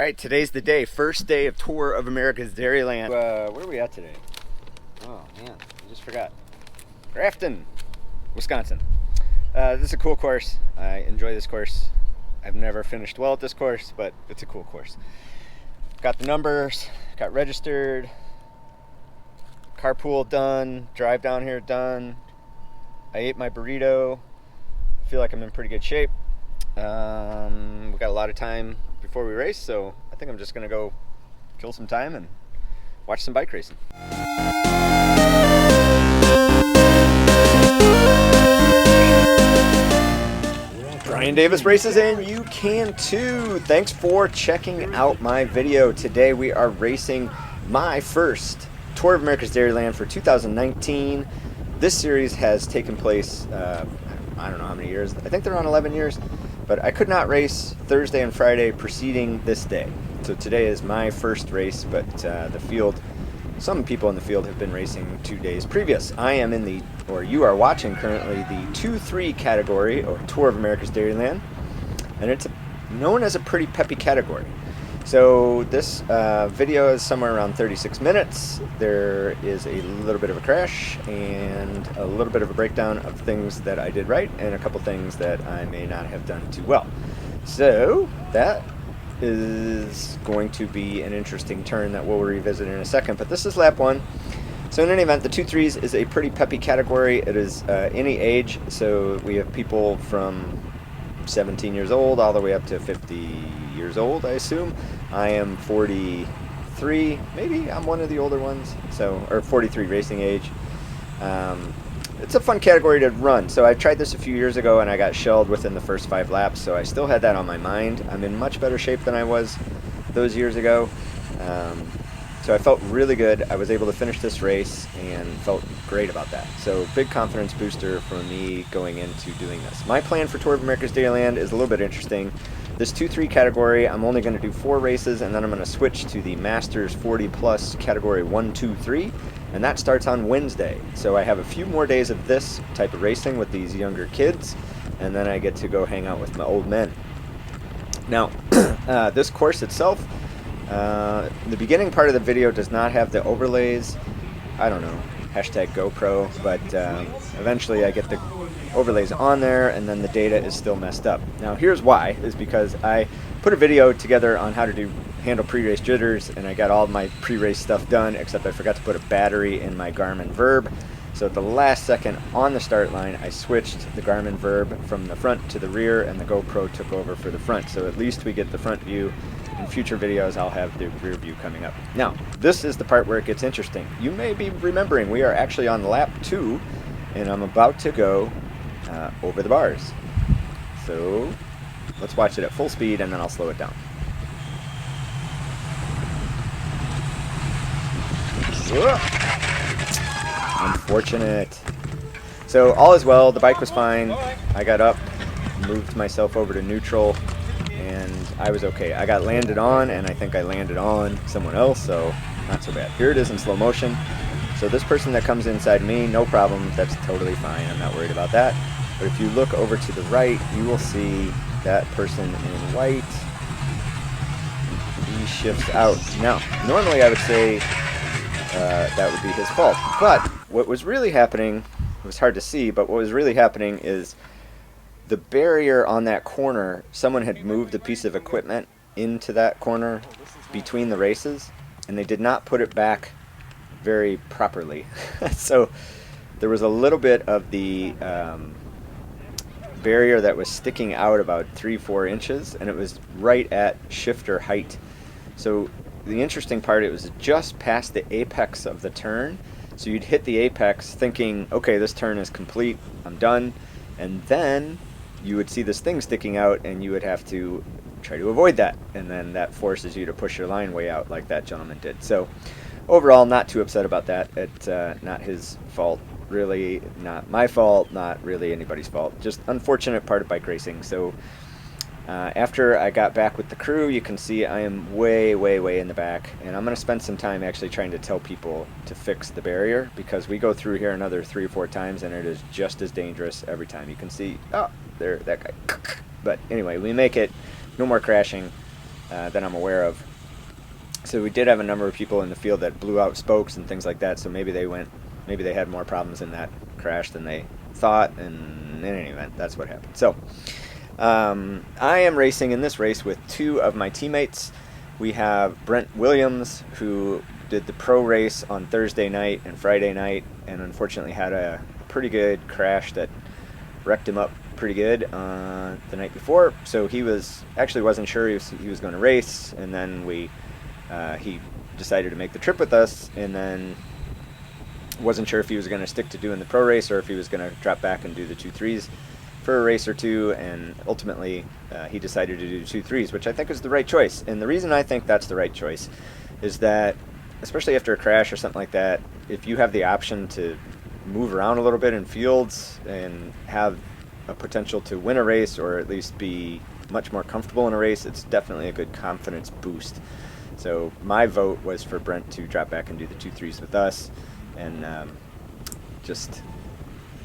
Alright, today's the day. First day of Tour of America's Dairyland. Where are we at today? Oh man, I just forgot. Grafton, Wisconsin. This is a cool course. I enjoy this course. I've never finished well at this course, but it's a cool course. Got the numbers, got registered, carpool done, drive down here done. I ate my burrito. Feel like I'm in pretty good shape. We got a lot of time before we race, so I think I'm just gonna go kill some time and watch some bike racing. Brian Davis races and you can too. Thanks for checking out my video. Today we are racing my first Tour of America's Dairyland for 2019. This series has taken place, I don't know how many years. I think they're on 11 years. But I could not race Thursday and Friday preceding this day. So today is my first race, but the field, some people in the field have been racing 2 days previous. I am in the, or you are watching currently, the 2-3 category, or Tour of America's Dairyland. And it's known as a pretty peppy category. So this video is somewhere around 36 minutes. There is a little bit of a crash and a little bit of a breakdown of things that I did right and a couple things that I may not have done too well. So that is going to be an interesting turn that we'll revisit in a second, but this is lap one. So in any event, the 2-3s is a pretty peppy category. It is any age, so we have people from 17 years old all the way up to 50 years old, I assume. I am 43, maybe I'm one of the older ones, so, or 43 racing age. It's a fun category to run. So I tried this a few years ago and I got shelled within the first 5 laps, so I still had that on my mind. I'm in much better shape than I was those years ago. So I felt really good. I was able to finish this race and felt great about that. So big confidence booster for me going into doing this. My plan for Tour of America's Dairyland is a little bit interesting. This 2-3 category, I'm only going to do 4 races, and then I'm going to switch to the Masters 40 Plus category 1-2-3, and that starts on Wednesday. So I have a few more days of this type of racing with these younger kids, and then I get to go hang out with my old men. Now, this course itself, the beginning part of the video does not have the overlays. I don't know, hashtag GoPro, but eventually I get the overlays on there and then the data is still messed up. Now here's why, is because I put a video together on how to handle pre-race jitters, and I got all my pre-race stuff done, except I forgot to put a battery in my Garmin Verb. So at the last second on the start line, I switched the Garmin Verb from the front to the rear, and the GoPro took over for the front. So at least we get the front view. In future videos, I'll have the rear view coming up. Now, this is the part where it gets interesting. You may be remembering we are actually on lap 2, and I'm about to go over the bars. So let's watch it at full speed, and then I'll slow it down. Unfortunate. So all is well. The bike was fine. I got up, moved myself over to neutral, and I was okay. I got landed on, and I think I landed on someone else, so not so bad. Here it is in slow motion. So this person that comes inside me, no problem. That's totally fine. I'm not worried about that. But if you look over to the right, you will see that person in white. He shifts out. Now, normally I would say that would be his fault. But what was really happening, it was hard to see, but what was really happening is the barrier on that corner, someone had moved a piece of equipment into that corner between the races, and they did not put it back very properly. So there was a little bit of the barrier that was sticking out about 3-4 inches, and it was right at shifter height. So the interesting part, it was just past the apex of the turn. So you'd hit the apex thinking, okay, this turn is complete, I'm done, and then you would see this thing sticking out and you would have to try to avoid that, and then that forces you to push your line way out like that gentleman did. So overall, not too upset about that. It's not his fault, really, not my fault, not really anybody's fault, just unfortunate part of bike racing. So after I got back with the crew, you can see I am way in the back, and I'm going to spend some time actually trying to tell people to fix the barrier, because we go through here another 3 or 4 times and it is just as dangerous every time. You can see, oh, there, that guy. But anyway, we make it, no more crashing, that I'm aware of. So we did have a number of people in the field that blew out spokes and things like that. So maybe they had more problems in that crash than they thought. And in any event, that's what happened. So I am racing in this race with two of my teammates. We have Brent Williams, who did the pro race on Thursday night and Friday night, and unfortunately had a pretty good crash that wrecked him up pretty good the night before. So he wasn't sure he was going to race, and then he decided to make the trip with us, and then wasn't sure if he was going to stick to doing the pro race or if he was going to drop back and do the 2.3s for a race or two, and ultimately he decided to do 2.3s, which I think is the right choice. And the reason I think that's the right choice is that, especially after a crash or something like that, if you have the option to move around a little bit in fields and have a potential to win a race, or at least be much more comfortable in a race, it's definitely a good confidence boost. So my vote was for Brent to drop back and do the 2.3s with us, and just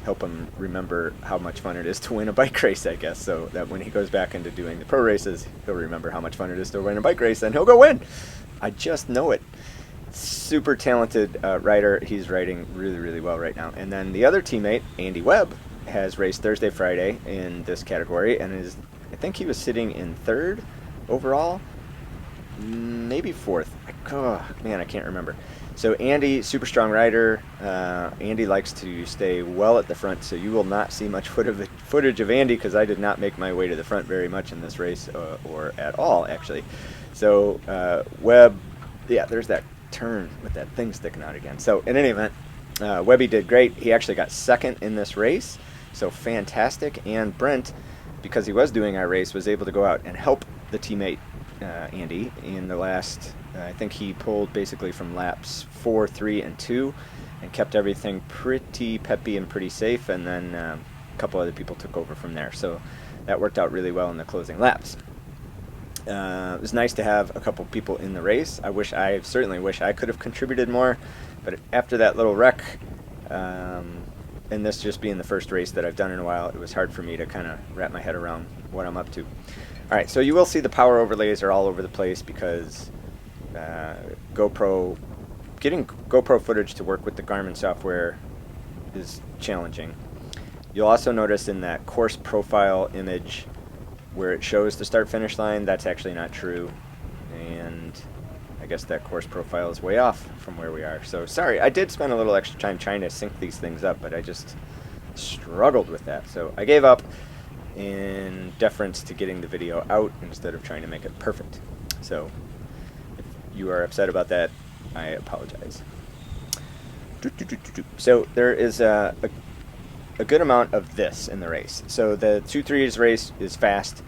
help him remember how much fun it is to win a bike race, I guess, so that when he goes back into doing the pro races, he'll remember how much fun it is to win a bike race, and he'll go win. I just know it. Super talented rider. He's riding really, really well right now. And then the other teammate, Andy Webb, has raced Thursday, Friday in this category, and I think he was sitting in third overall, maybe fourth. Oh, man, I can't remember. So Andy, super strong rider. Andy likes to stay well at the front, so you will not see much footage of Andy, because I did not make my way to the front very much in this race, or at all, actually. So Webb, yeah, there's that turn with that thing sticking out again. So in any event, Webby did great. He actually got second in this race, so fantastic. And Brent, because he was doing our race, was able to go out and help the teammate Andy in the last, I think he pulled basically from laps 4, 3, and 2, and kept everything pretty peppy and pretty safe, and then a couple other people took over from there. So that worked out really well in the closing laps. It was nice to have a couple people in the race. I certainly wish I could have contributed more, but after that little wreck, and this just being the first race that I've done in a while, it was hard for me to kind of wrap my head around what I'm up to. Alright, so you will see the power overlays are all over the place, because getting GoPro footage to work with the Garmin software is challenging. You'll also notice in that course profile image where it shows the start-finish line, that's actually not true, and I guess that course profile is way off from where we are. So sorry, I did spend a little extra time trying to sync these things up, but I just struggled with that. So I gave up in deference to getting the video out instead of trying to make it perfect. So if you are upset about that, I apologize. So there is a good amount of this in the race. So the 2.3s race is fast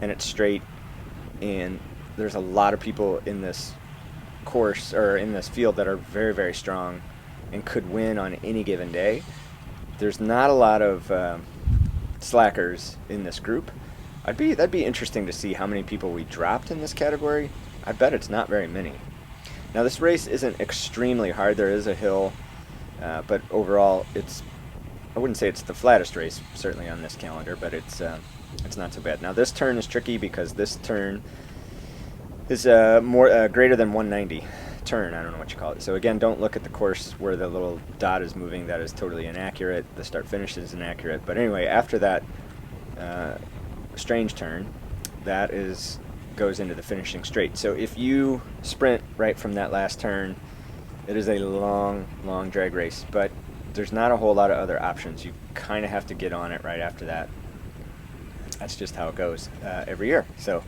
and it's straight, and there's a lot of people in this course, or in this field, that are very, very strong and could win on any given day. There's not a lot of slackers in this group. That'd be interesting to see how many people we dropped in this category. I bet it's not very many. Now this race isn't extremely hard. There is a hill, but overall I wouldn't say it's the flattest race certainly on this calendar, but it's not so bad. Now this turn is tricky because this turn is more greater than 190 turn. I don't know what you call it. So again, don't look at the course where the little dot is moving. That is totally inaccurate. The start finish is inaccurate. But anyway, after that strange turn, that goes into the finishing straight. So if you sprint right from that last turn, it is a long drag race, but there's not a whole lot of other options. You kind of have to get on it right after that. That's just how it goes every year. So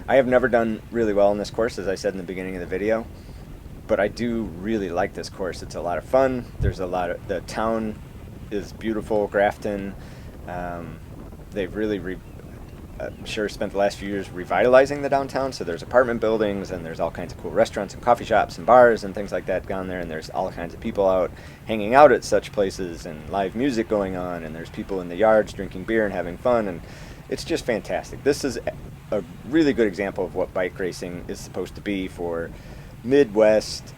I have never done really well in this course, as I said in the beginning of the video, but I do really like this course. It's a lot of fun. The town is beautiful, Grafton. They've really I'm sure spent the last few years revitalizing the downtown, so there's apartment buildings and there's all kinds of cool restaurants and coffee shops and bars and things like that down there, and there's all kinds of people out hanging out at such places and live music going on, and there's people in the yards drinking beer and having fun, and it's just fantastic. This is a really good example of what bike racing is supposed to be for Midwest,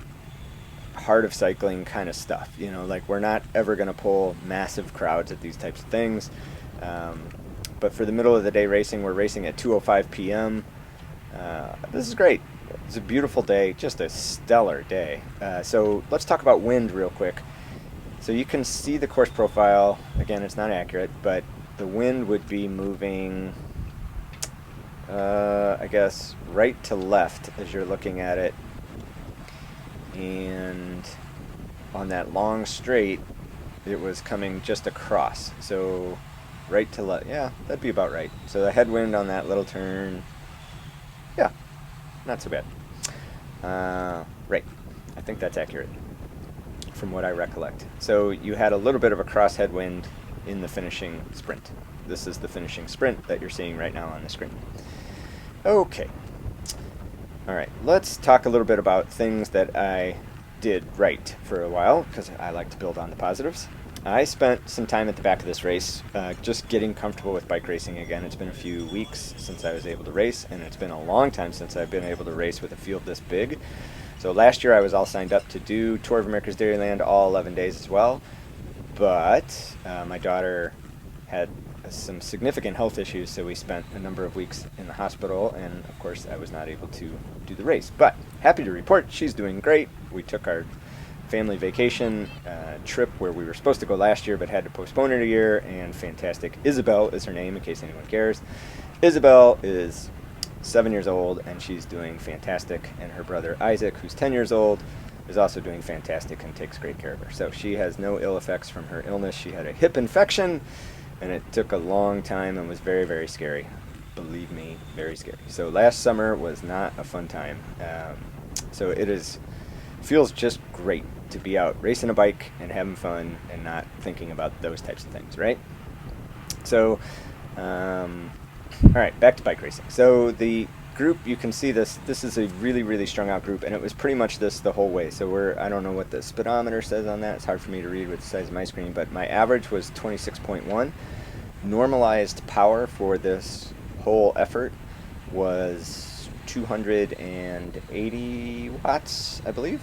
heart of cycling kind of stuff. You know, like, we're not ever going to pull massive crowds at these types of things. But for the middle of the day racing, we're racing at 2:05 p.m. This is great. It's a beautiful day, just a stellar day. So let's talk about wind real quick. So you can see the course profile. Again, it's not accurate, but the wind would be moving, I guess, right to left as you're looking at it. And on that long straight, it was coming just across. So right to left, yeah, that'd be about right. So the headwind on that little turn, yeah, not so bad. Right, I think that's accurate from what I recollect. So you had a little bit of a cross headwind in the finishing sprint. This is the finishing sprint that you're seeing right now on the screen. Okay. All right, let's talk a little bit about things that I did right for a while, because I like to build on the positives. I spent some time at the back of this race just getting comfortable with bike racing again. It's been a few weeks since I was able to race, and it's been a long time since I've been able to race with a field this big. So last year I was all signed up to do Tour of America's Dairyland all 11 days as well, but my daughter had some significant health issues, so we spent a number of weeks in the hospital, and of course I was not able to do the race. But happy to report she's doing great. We took our family vacation trip where we were supposed to go last year but had to postpone it a year, and fantastic. Isabel is her name, in case anyone cares. Isabel is 7 years old, and she's doing fantastic, and her brother Isaac, who's 10 years old, is also doing fantastic and takes great care of her. So she has no ill effects from her illness. She had a hip infection, and it took a long time and was very, very scary. Believe me, very scary. So last summer was not a fun time. So feels just great to be out racing a bike and having fun and not thinking about those types of things, right? So, all right, back to bike racing. So the group, you can see this is a really, really strung out group, and it was pretty much this the whole way. So I don't know what the speedometer says on that. It's hard for me to read with the size of my screen, but my average was 26.1. Normalized power for this whole effort was 280 watts, I believe.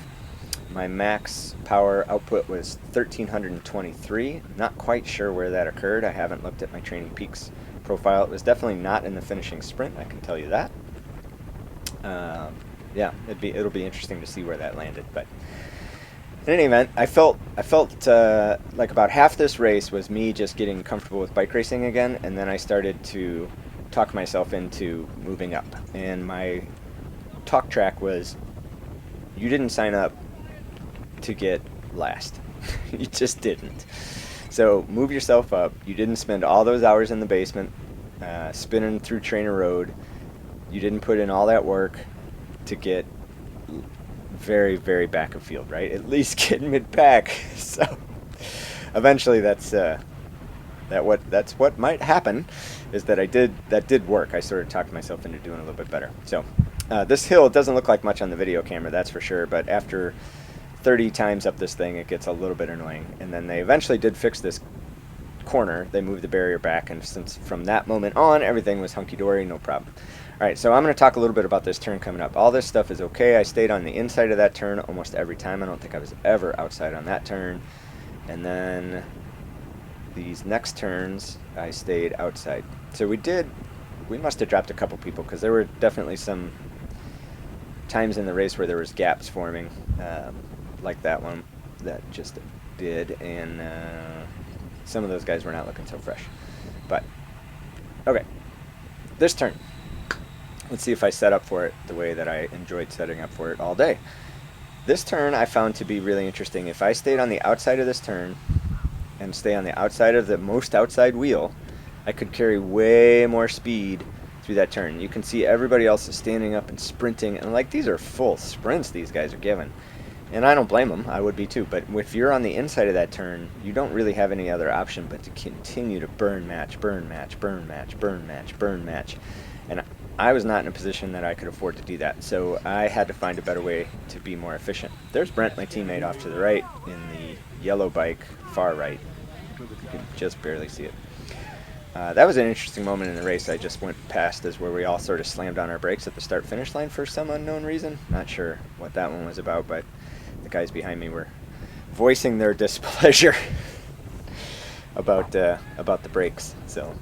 My max power output was 1323. Not quite sure where that occurred. I haven't looked at my Training Peaks profile. It was definitely not in the finishing sprint, I can tell you that. Yeah, it'll be interesting to see where that landed. But in any event, I felt like about half this race was me just getting comfortable with bike racing again, and then I started to talk myself into moving up. And my talk track was, you didn't sign up to get last. You just didn't. So move yourself up. You didn't spend all those hours in the basement spinning through Trainer Road. You didn't put in all that work to get very, very back of field, right? At least get mid-pack. So eventually that's what might happen, is that that did work. I sort of talked myself into doing a little bit better. So this hill doesn't look like much on the video camera, that's for sure, but after 30 times up this thing, it gets a little bit annoying. And then they eventually did fix this corner. They moved the barrier back, and since from that moment on, everything was hunky-dory, no problem. All right, so I'm going to talk a little bit about this turn coming up. All this stuff is okay. I stayed on the inside of that turn almost every time. I don't think I was ever outside on that turn. And then these next turns, I stayed outside. So we must have dropped a couple people, because there were definitely some times in the race where there was gaps forming, like that one that just did, and some of those guys were not looking so fresh. But okay, this turn, let's see if I set up for it the way that I enjoyed setting up for it all day. This turn I found to be really interesting. If I stayed on the outside of this turn and stay on the outside of the most outside wheel, I could carry way more speed through that turn. You can see everybody else is standing up and sprinting, and like, these are full sprints these guys are giving. And I don't blame them, I would be too, but if you're on the inside of that turn, you don't really have any other option but to continue to burn match, burn match, burn match, burn match, burn match. And I was not in a position that I could afford to do that, so I had to find a better way to be more efficient. There's Brent, my teammate, off to the right in the yellow bike, far right. You can just barely see it. That was an interesting moment in the race. I just went past as where we all sort of slammed on our brakes at the start-finish line for some unknown reason. Not sure what that one was about, but the guys behind me were voicing their displeasure about the brakes. So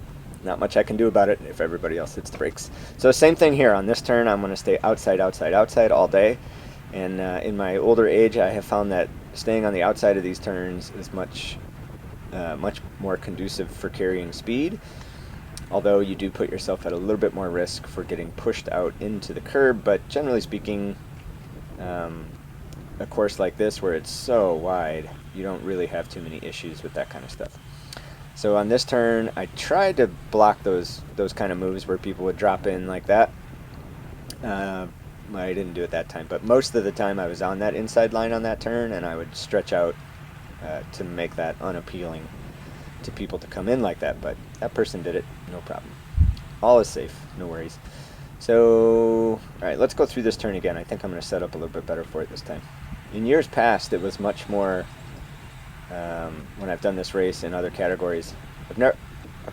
not much I can do about it if everybody else hits the brakes. So same thing here. On this turn, I'm going to stay outside, outside, outside all day. And in my older age, I have found that staying on the outside of these turns is much more conducive for carrying speed. Although you do put yourself at a little bit more risk for getting pushed out into the curb. But generally speaking, a course like this where it's so wide, you don't really have too many issues with that kind of stuff. So on this turn, I tried to block those kind of moves where people would drop in like that. I didn't do it that time, but most of the time I was on that inside line on that turn, and I would stretch out to make that unappealing to people to come in like that. But that person did it, no problem. All is safe, no worries. So, all right, let's go through this turn again. I think I'm going to set up a little bit better for it this time. In years past, it was much more. When I've done this race in other categories, I've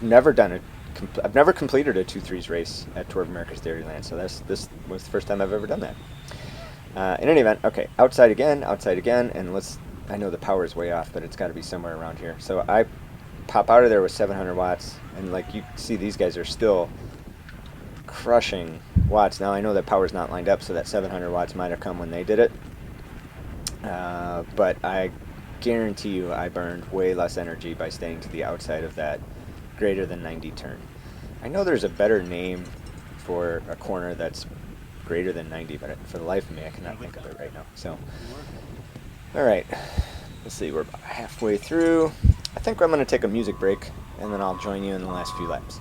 never completed a 2-3s race at Tour of America's Dairyland. So this was the first time I've ever done that. In any event, okay, outside again, and I know the power is way off, but it's got to be somewhere around here. So I pop out of there with 700 watts, and like you see, these guys are still crushing watts. Now I know that power's not lined up, so that 700 watts might have come when they did it, but I guarantee you I burned way less energy by staying to the outside of that greater than 90 turn. I know there's a better name for a corner that's greater than 90, but for the life of me I cannot think of it right now. So alright, let's see, we're about halfway through. I think I'm going to take a music break, and then I'll join you in the last few laps.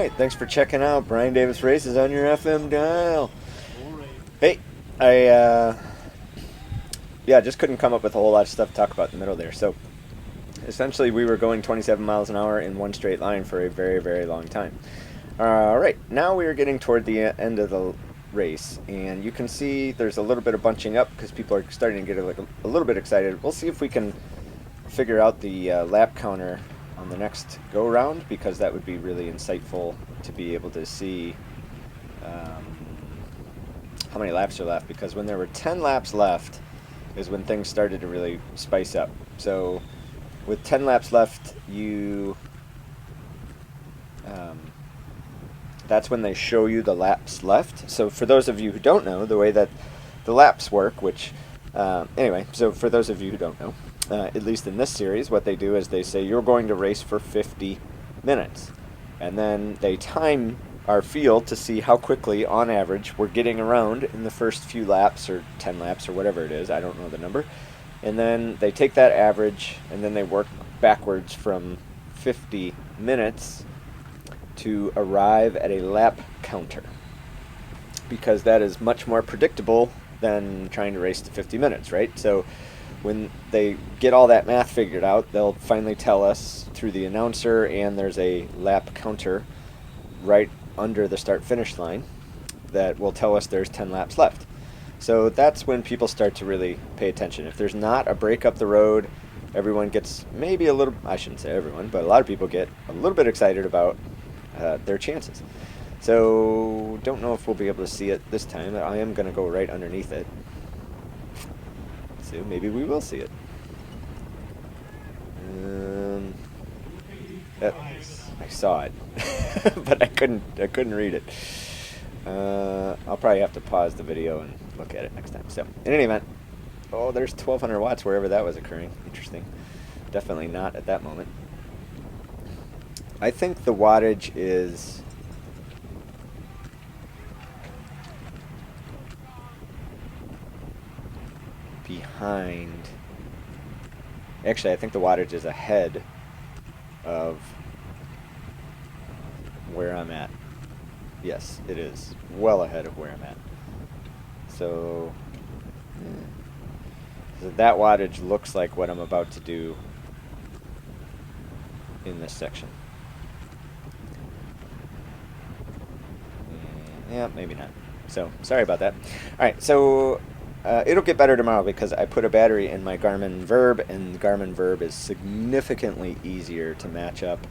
right, thanks for checking out Brian Davis Races on your FM dial. Hey, yeah, just couldn't come up with a whole lot of stuff to talk about in the middle there. So essentially we were going 27 miles an hour in one straight line for a very, very long time. All right, now we are getting toward the end of the race, and you can see there's a little bit of bunching up because people are starting to get a little bit excited. We'll see if we can figure out the lap counter on the next go round, because that would be really insightful to be able to see how many laps are left, because when there were 10 laps left is when things started to really spice up. So with 10 laps left, that's when they show you the laps left. So for those of you who don't know, the way that the laps work, which anyway, so for those of you who don't know, at least in this series, what they do is they say you're going to race for 50 minutes. And then they time our field to see how quickly, on average, we're getting around in the first few laps, or 10 laps, or whatever it is. I don't know the number. And then they take that average, and then they work backwards from 50 minutes to arrive at a lap counter, because that is much more predictable than trying to race to 50 minutes, right? So when they get all that math figured out, they'll finally tell us through the announcer, and there's a lap counter right under the start-finish line that will tell us there's 10 laps left. So that's when people start to really pay attention. If there's not a break up the road, everyone gets maybe a little, I shouldn't say everyone, but a lot of people get a little bit excited about their chances. So don't know if we'll be able to see it this time. I am going to go right underneath it. So maybe we will see it. I saw it, but I couldn't read it. I'll probably have to pause the video and look at it next time. So in any event, oh, there's 1200 watts wherever that was occurring. Interesting. Definitely not at that moment. I think the wattage is behind. Actually, I think the wattage is ahead of where I'm at. Yes, it is well ahead of where I'm at. So that wattage looks like what I'm about to do in this section. Yeah, maybe not. So sorry about that. All right, so it'll get better tomorrow, because I put a battery in my Garmin Verb, and the Garmin Verb is significantly easier to match up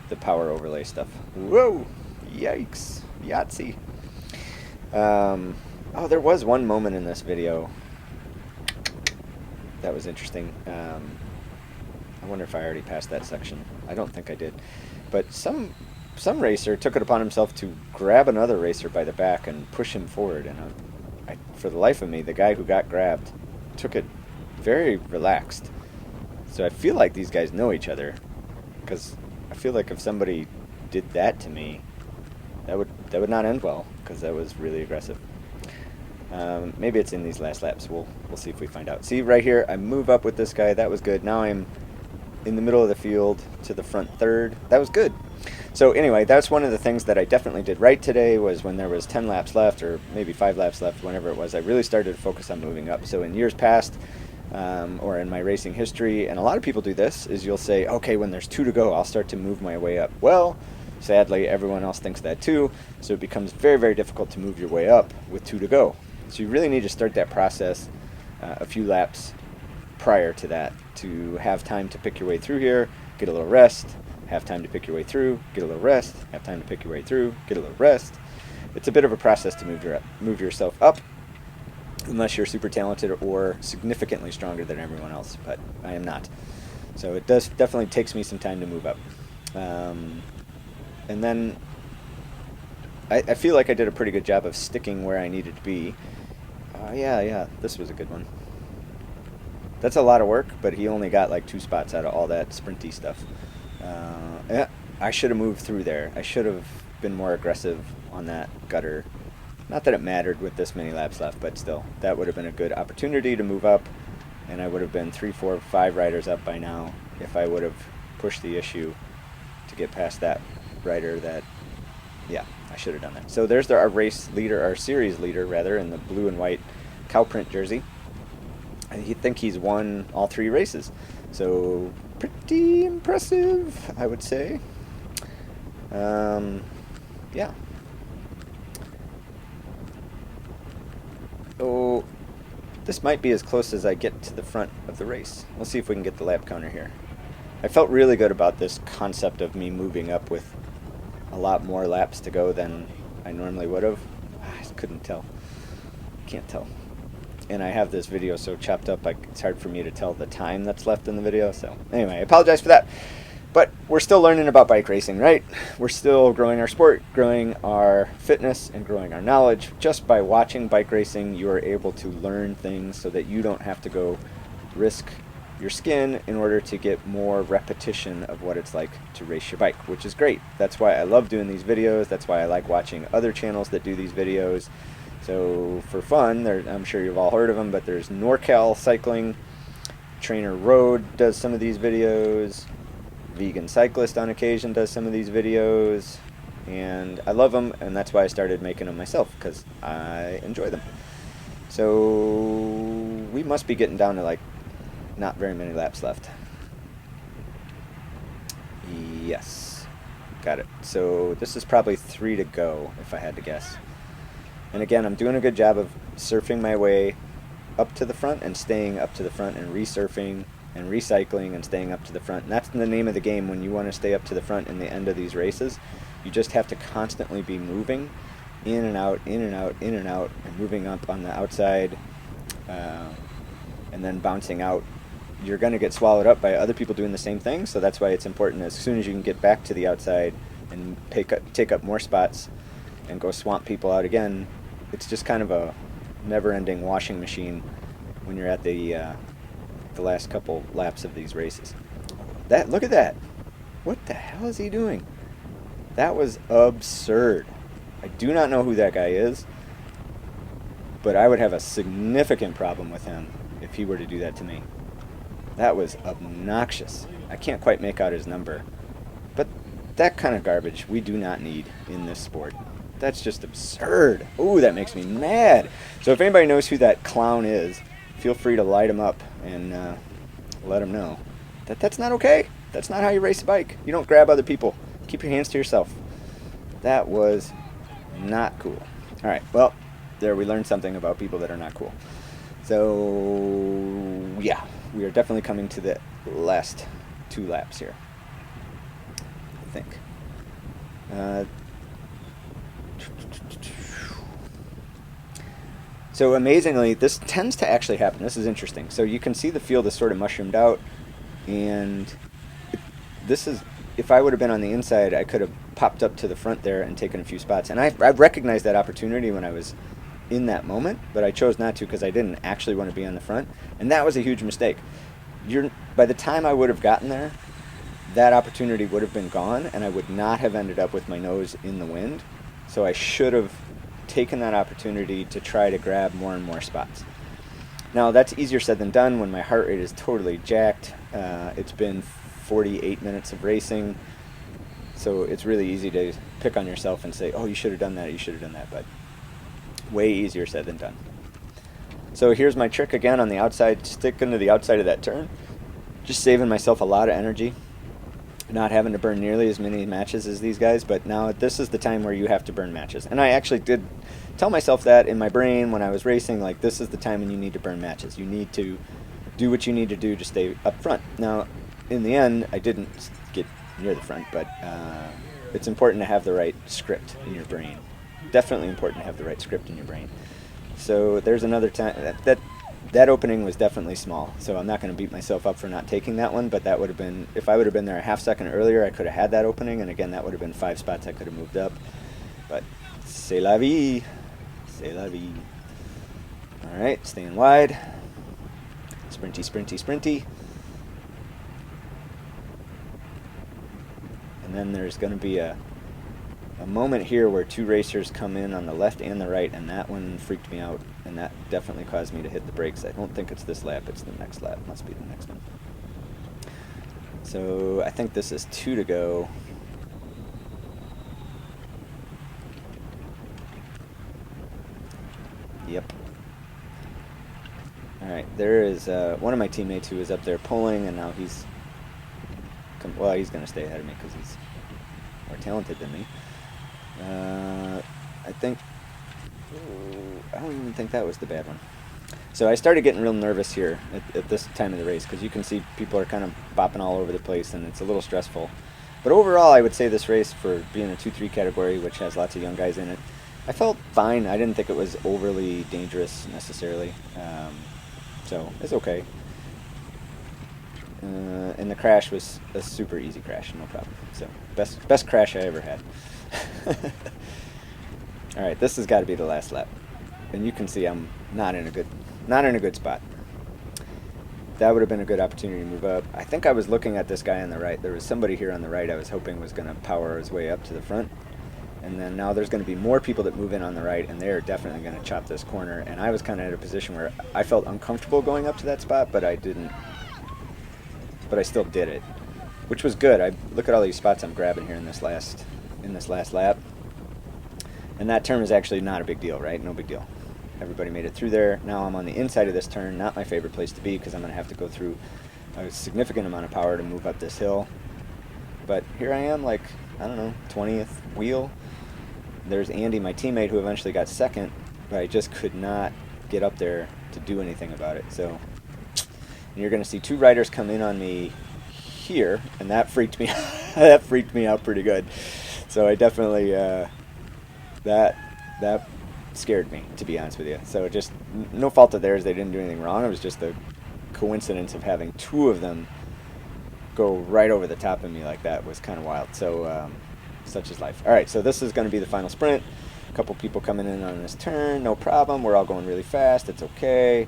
the power overlay stuff. Whoa! Yikes! Yahtzee! Oh, there was one moment in this video that was interesting. I wonder if I already passed that section. I don't think I did. But some racer took it upon himself to grab another racer by the back and push him forward, and for the life of me, the guy who got grabbed took it very relaxed. So I feel like these guys know each other, because I feel like if somebody did that to me, that would not end well, because that was really aggressive. Maybe it's in these last laps. We'll see if we find out. See right here, I move up with this guy. That was good. Now I'm in the middle of the field to the front third. That was good. So anyway, that's one of the things that I definitely did right today, was when there was 10 laps left, or maybe 5 laps left, whenever it was, I really started to focus on moving up. So in years past, or in my racing history, and a lot of people do this, is you'll say, okay, when there's 2 to go, I'll start to move my way up. Well, sadly, everyone else thinks that too, so it becomes very, very difficult to move your way up with 2 to go. So you really need to start that process a few laps prior to that, to have time to pick your way through here, get a little rest, have time to pick your way through, get a little rest, have time to pick your way through, get a little rest. It's a bit of a process to move yourself up, unless you're super talented or significantly stronger than everyone else, but I am not. So it definitely takes me some time to move up. And then I feel like I did a pretty good job of sticking where I needed to be. Yeah, this was a good one. That's a lot of work, but he only got like 2 spots out of all that sprinty stuff. Yeah, I should have moved through there. I should have been more aggressive on that gutter. Not that it mattered with this many laps left, but still, that would have been a good opportunity to move up, and I would have been 3, 4, 5 riders up by now if I would have pushed the issue to get past that rider that Yeah, I should have done that. So there's our race leader, our series leader, rather, in the blue and white cow print jersey. I think he's won all 3 races. So pretty impressive, I would say. Yeah. Oh, this might be as close as I get to the front of the race. We'll see if we can get the lap counter here. I felt really good about this concept of me moving up with a lot more laps to go than I normally would have. I couldn't tell. Can't tell. And I have this video so chopped up, it's hard for me to tell the time that's left in the video. So anyway, I apologize for that. But we're still learning about bike racing, right? We're still growing our sport, growing our fitness, and growing our knowledge. Just by watching bike racing, you are able to learn things so that you don't have to go risk your skin in order to get more repetition of what it's like to race your bike, which is great. That's why I love doing these videos. That's why I like watching other channels that do these videos. So for fun, I'm sure you've all heard of them, but there's NorCal Cycling, Trainer Road does some of these videos, Vegan Cyclist on occasion does some of these videos, and I love them, and that's why I started making them myself, because I enjoy them. So we must be getting down to like not very many laps left. Yes, got it. So this is probably 3 to go if I had to guess. And again, I'm doing a good job of surfing my way up to the front and staying up to the front and resurfing and recycling and staying up to the front. And that's the name of the game when you want to stay up to the front in the end of these races. You just have to constantly be moving in and out, in and out, in and out, and moving up on the outside and then bouncing out. You're going to get swallowed up by other people doing the same thing, so that's why it's important as soon as you can get back to the outside and take up more spots and go swamp people out again. It's just kind of a never-ending washing machine when you're at the last couple laps of these races. Look at that. What the hell is he doing? That was absurd. I do not know who that guy is, but I would have a significant problem with him if he were to do that to me. That was obnoxious. I can't quite make out his number, but that kind of garbage we do not need in this sport. That's just absurd. Ooh, that makes me mad. So if anybody knows who that clown is, feel free to light him up and let him know that that's not okay. That's not how you race a bike. You don't grab other people. Keep your hands to yourself. That was not cool. All right, well, there we learned something about people that are not cool. So, yeah, we are definitely coming to the last 2 laps here, I think. So amazingly, this tends to actually happen. This is interesting. So you can see the field is sort of mushroomed out, and this is, if I would have been on the inside, I could have popped up to the front there and taken a few spots. And I recognized that opportunity when I was in that moment, but I chose not to because I didn't actually want to be on the front, and that was a huge mistake. By the time I would have gotten there, that opportunity would have been gone, and I would not have ended up with my nose in the wind. So I should have taken that opportunity to try to grab more and more spots. Now that's easier said than done when my heart rate is totally jacked. It's been 48 minutes of racing, so it's really easy to pick on yourself and say, oh, you should have done that, you should have done that, but way easier said than done. So here's my trick again on the outside, sticking to the outside of that turn, just saving myself a lot of energy, not having to burn nearly as many matches as these guys, but now this is the time where you have to burn matches. And I actually did tell myself that in my brain when I was racing, like, this is the time when you need to burn matches. You need to do what you need to do to stay up front. Now, in the end, I didn't get near the front, but it's important to have the right script in your brain. Definitely important to have the right script in your brain. So there's another time that opening was definitely small, so I'm not going to beat myself up for not taking that one, but that would have been, if I would have been there a half second earlier, I could have had that opening, and again, that would have been 5 spots I could have moved up. But c'est la vie. C'est la vie. All right, staying wide. Sprinty, sprinty, sprinty. And then there's going to be a moment here where 2 racers come in on the left and the right, and that one freaked me out, and that definitely caused me to hit the brakes. I don't think it's this lap, it's the next lap. Must be the next one. So I think this is 2 to go. Yep. Alright, there is one of my teammates who was up there pulling, and now he's... well, he's going to stay ahead of me because he's more talented than me. I think... I don't even think that was the bad one. So I started getting real nervous here at this time of the race because you can see people are kind of bopping all over the place and it's a little stressful. But overall, I would say this race, for being a 2-3 category, which has lots of young guys in it, I felt fine. I didn't think it was overly dangerous necessarily. So it's okay. And the crash was a super easy crash, no problem. So best crash I ever had. All right, this has got to be the last lap, and you can see I'm not in a good spot. That would have been a good opportunity to move up. I think I was looking at this guy on the right. There was somebody here on the right I was hoping was going to power his way up to the front. And then now there's going to be more people that move in on the right, and they're definitely going to chop this corner. And I was kind of in a position where I felt uncomfortable going up to that spot, but I didn't. But I still did it, which was good. Look at all these spots I'm grabbing here in this last lap. And that turn is actually not a big deal, right? No big deal. Everybody made it through there. Now I'm on the inside of this turn, not my favorite place to be because I'm going to have to go through a significant amount of power to move up this hill. But here I am, like, I don't know, 20th wheel. There's Andy, my teammate, who eventually got second, but I just could not get up there to do anything about it. So you're going to see two riders come in on me here, and that freaked me that freaked me out pretty good. So I definitely that scared me, to be honest with you. So just no fault of theirs. They didn't do anything wrong. It was just the coincidence of having two of them go right over the top of me like that was kind of wild. So such is life. All right, so this is going to be the final sprint. A couple people coming in on this turn, no problem. We're all going really fast. It's okay.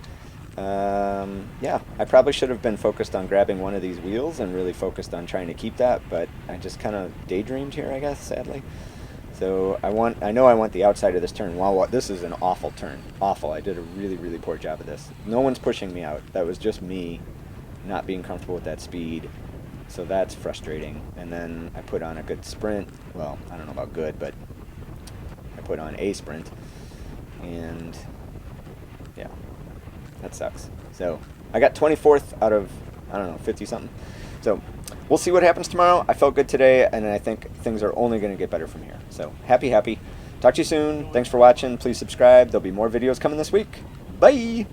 Yeah, I probably should have been focused on grabbing one of these wheels and really focused on trying to keep that, but I just kind of daydreamed here, I guess, sadly. So I know I want the outside of this turn. Wow, this is an awful turn. Awful. I did a really, really poor job of this. No one's pushing me out. That was just me not being comfortable with that speed. So that's frustrating. And then I put on a good sprint. Well, I don't know about good, but I put on a sprint. And yeah, that sucks. So I got 24th out of, I don't know, 50-something. So we'll see what happens tomorrow. I felt good today, and I think things are only going to get better from here. So happy. Talk to you soon. Thanks for watching. Please subscribe. There'll be more videos coming this week. Bye.